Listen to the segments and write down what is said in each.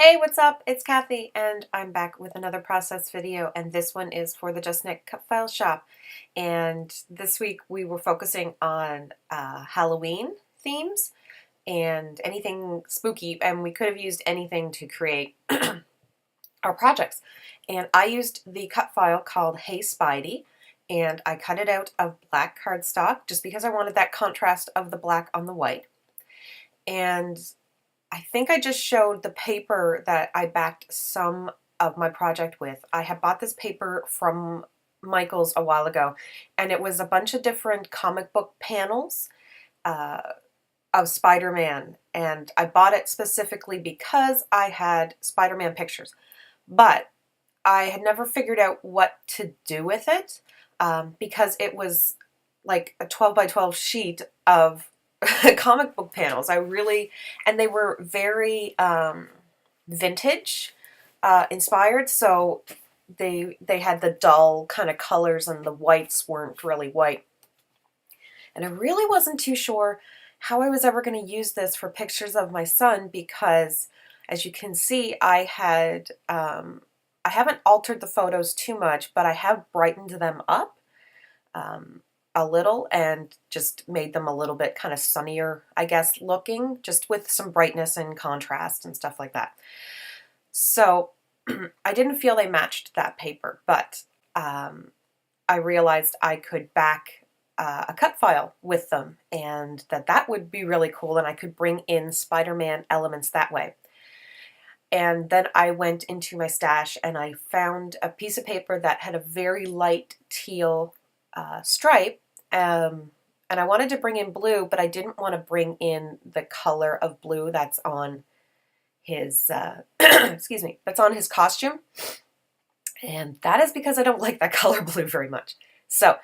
Hey, what's up? It's Kathy, and I'm back with another process video, and this one is for the JustNick Cut File Shop. And this week we were focusing on Halloween themes and anything spooky, and we could have used anything to create our projects. And I used the cut file called Hey Spidey, and I cut it out of black cardstock just because I wanted that contrast of the black on the white. And I think I just showed the paper that I backed some of my project with. I had bought this paper from Michael's a while ago, and it was a bunch of different comic book panels uh, of Spider-Man, and I bought it specifically because I had Spider-Man pictures, but I had never figured out what to do with it because it was like a 12 by 12 sheet of comic book panels. And they were very vintage inspired, so they had the dull kind of colors and the whites weren't really white. And I really wasn't too sure how I was ever going to use this for pictures of my son because, as you can see, I haven't altered the photos too much, but I have brightened them up a little and just made them a little bit kind of sunnier, I guess, looking, just with some brightness and contrast and stuff like that. So I didn't feel they matched that paper, but I realized I could back a cut file with them and that would be really cool, and I could bring in Spider-Man elements that way. And then I went into my stash and I found a piece of paper that had a very light teal stripe, and I wanted to bring in blue, but I didn't want to bring in the color of blue that's on his excuse me, that's on his costume, and that is because I don't like that color blue very much. So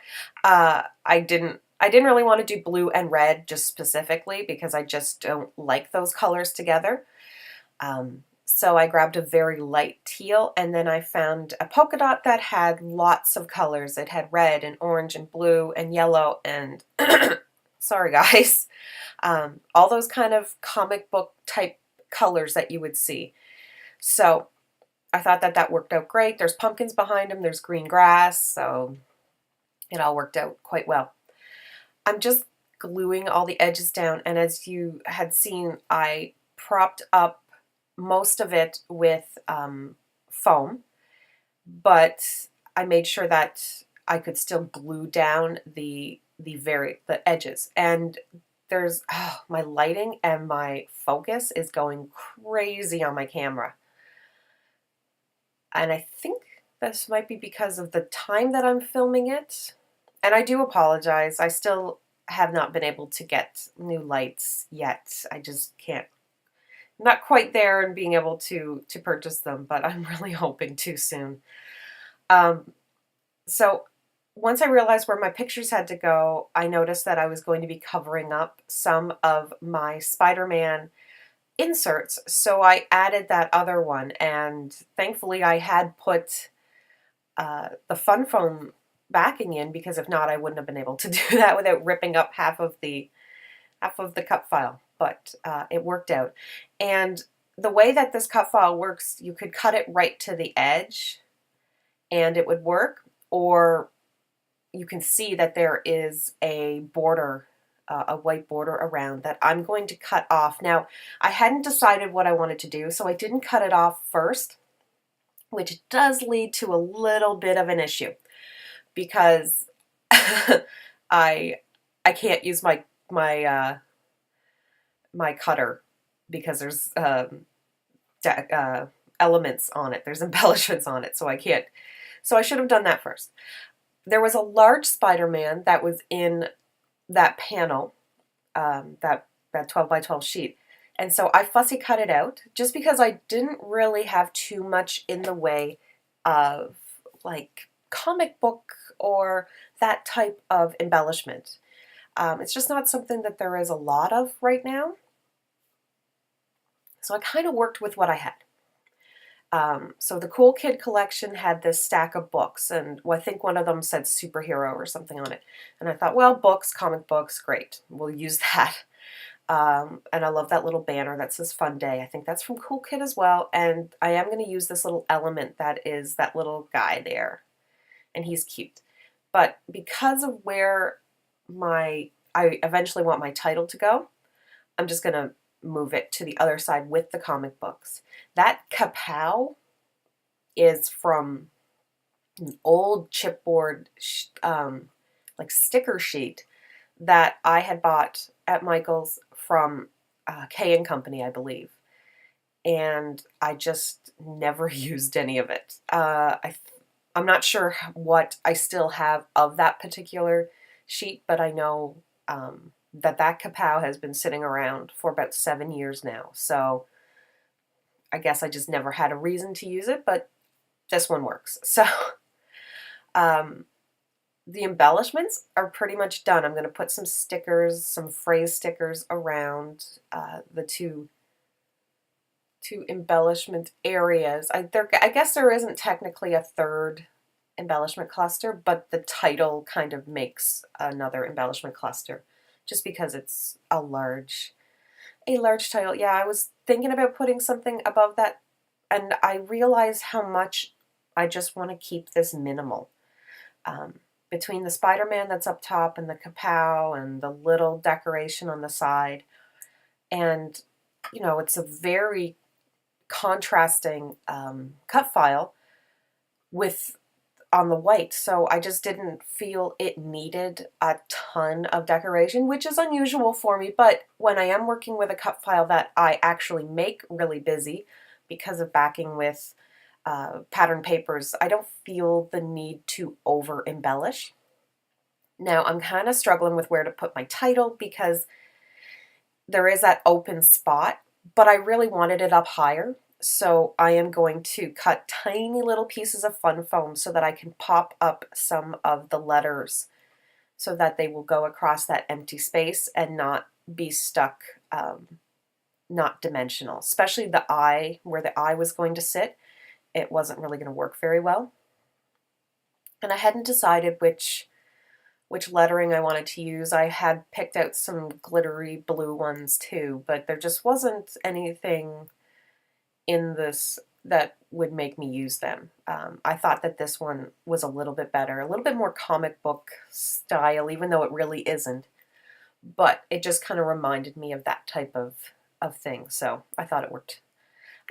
I didn't really want to do blue and red just specifically because I just don't like those colors together. So I grabbed a very light teal, and then I found a polka dot that had lots of colors. It had red and orange and blue and yellow and, sorry guys, all those kind of comic book type colors that you would see. So I thought that worked out great. There's pumpkins behind him, there's green grass, so it all worked out quite well. I'm just gluing all the edges down, and as you had seen, I propped up most of it with foam, but I made sure that I could still glue down the edges. And there's my lighting and my focus is going crazy on my camera, and I think this might be because of the time that I'm filming it, and I do apologize. I still have not been able to get new lights yet. I just can't. Not quite there and being able to purchase them, but I'm really hoping to soon. So once I realized where my pictures had to go, I noticed that I was going to be covering up some of my Spider-Man inserts. So I added that other one, and thankfully I had put the fun foam backing in, because if not, I wouldn't have been able to do that without ripping up half of the cut file. But it worked out. And the way that this cut file works, you could cut it right to the edge and it would work, or you can see that there is a border, a white border around that I'm going to cut off. Now, I hadn't decided what I wanted to do, so I didn't cut it off first, which does lead to a little bit of an issue because I can't use my cutter because there's elements on it. There's embellishments on it, so I can't. So I should have done that first. There was a large Spider-Man that was in that panel, that 12 by 12 sheet. And so I fussy cut it out just because I didn't really have too much in the way of like comic book or that type of embellishment. It's just not something that there is a lot of right now. So I kind of worked with what I had. So the Cool Kid collection had this stack of books, and I think one of them said superhero or something on it. And I thought, well, books, comic books, great. We'll use that. And I love that little banner that says Fun Day. I think that's from Cool Kid as well. And I am going to use this little element that is that little guy there. And he's cute. But because of where I eventually want my title to go, I'm just going to move it to the other side with the comic books. That kapow is from an old chipboard like sticker sheet that I had bought at Michael's from K and Company, I believe. And I just never used any of it. I'm not sure what I still have of that particular sheet, but I know that kapow has been sitting around for about 7 years now. So I guess I just never had a reason to use it, but this one works. So the embellishments are pretty much done. I'm going to put some stickers, some phrase stickers around the two embellishment areas. I guess there isn't technically a third embellishment cluster, but the title kind of makes another embellishment cluster just because it's a large title. Yeah, I was thinking about putting something above that, and I realize how much I just want to keep this minimal. Between the Spider-Man that's up top and the kapow and the little decoration on the side, and you know, it's a very contrasting cut file with on the white, so I just didn't feel it needed a ton of decoration, which is unusual for me, but when I am working with a cut file that I actually make really busy because of backing with pattern papers, I don't feel the need to over embellish. Now I'm kind of struggling with where to put my title because there is that open spot, but I really wanted it up higher. So I am going to cut tiny little pieces of fun foam so that I can pop up some of the letters so that they will go across that empty space and not be stuck, not dimensional. Especially the eye, where the eye was going to sit, it wasn't really going to work very well. And I hadn't decided which lettering I wanted to use. I had picked out some glittery blue ones too, but there just wasn't anything in this that would make me use them. I thought that this one was a little bit better, a little bit more comic book style, even though it really isn't. But it just kind of reminded me of that type of thing. So I thought it worked.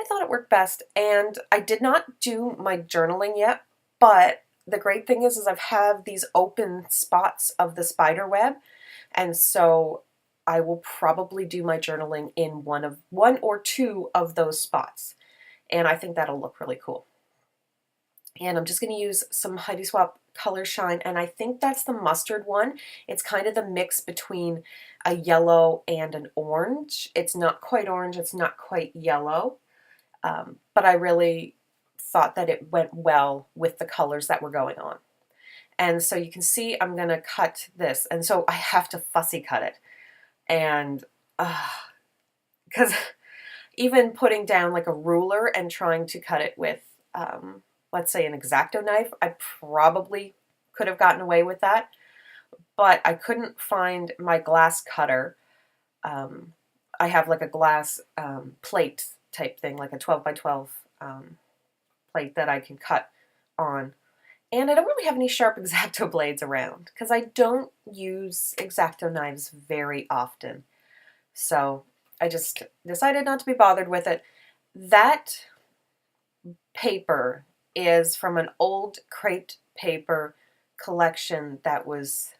I thought it worked best. And I did not do my journaling yet, but the great thing is I've had these open spots of the spider web, and so I will probably do my journaling in one or two of those spots, and I think that'll look really cool. And I'm just going to use some Heidi Swapp Color Shine, and I think that's the mustard one. It's kind of the mix between a yellow and an orange. It's not quite orange, it's not quite yellow, but I really thought that it went well with the colors that were going on. And so you can see I'm going to cut this, and so I have to fussy cut it. And because even putting down like a ruler and trying to cut it with, let's say, an X-Acto knife, I probably could have gotten away with that, but I couldn't find my glass cutter. I have like a glass plate type thing, like a 12 by 12 plate that I can cut on. And I don't really have any sharp X-Acto blades around because I don't use X-Acto knives very often. So I just decided not to be bothered with it. That paper is from an old crepe paper collection that was,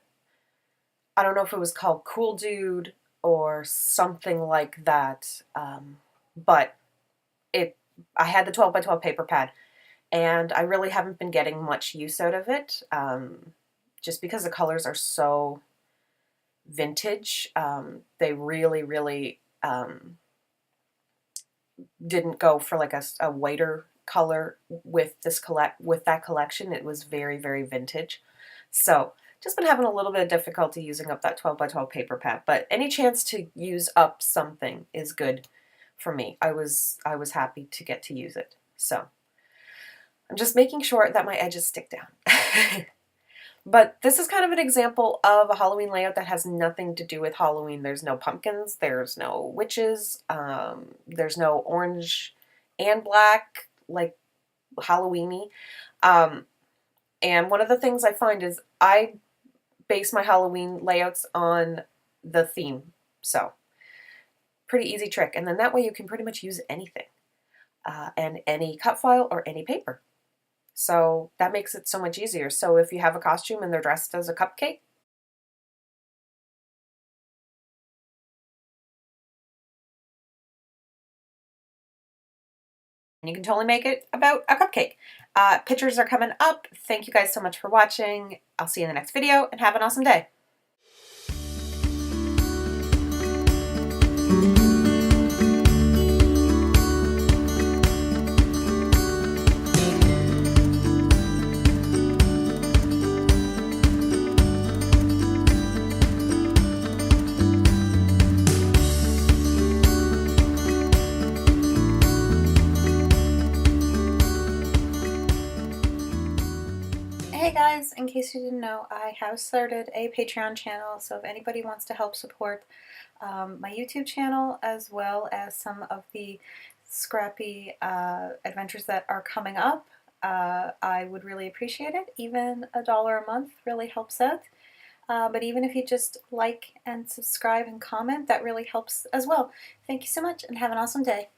I don't know if it was called Cool Dude or something like that, but I had the 12 by 12 paper pad, and I really haven't been getting much use out of it, just because the colors are so vintage. They really didn't go for like a whiter color with that collection. It was very vintage. So just been having a little bit of difficulty using up that 12 by 12 paper pad, but any chance to use up something is good for me. I was happy to get to use it. So I'm just making sure that my edges stick down. But this is kind of an example of a Halloween layout that has nothing to do with Halloween. There's no pumpkins, there's no witches, there's no orange and black, like Halloween-y. And one of the things I find is I base my Halloween layouts on the theme. So, pretty easy trick. And then that way you can pretty much use anything. And any cut file or any paper. So that makes it so much easier. So if you have a costume and they're dressed as a cupcake, you can totally make it about a cupcake. Pictures are coming up. Thank you guys so much for watching. I'll see you in the next video and have an awesome day. Hey guys, in case you didn't know, I have started a Patreon channel, so if anybody wants to help support my YouTube channel as well as some of the Scrappy adventures that are coming up, I would really appreciate it. Even $1 a month really helps out. But even if you just like and subscribe and comment, that really helps as well. Thank you so much and have an awesome day.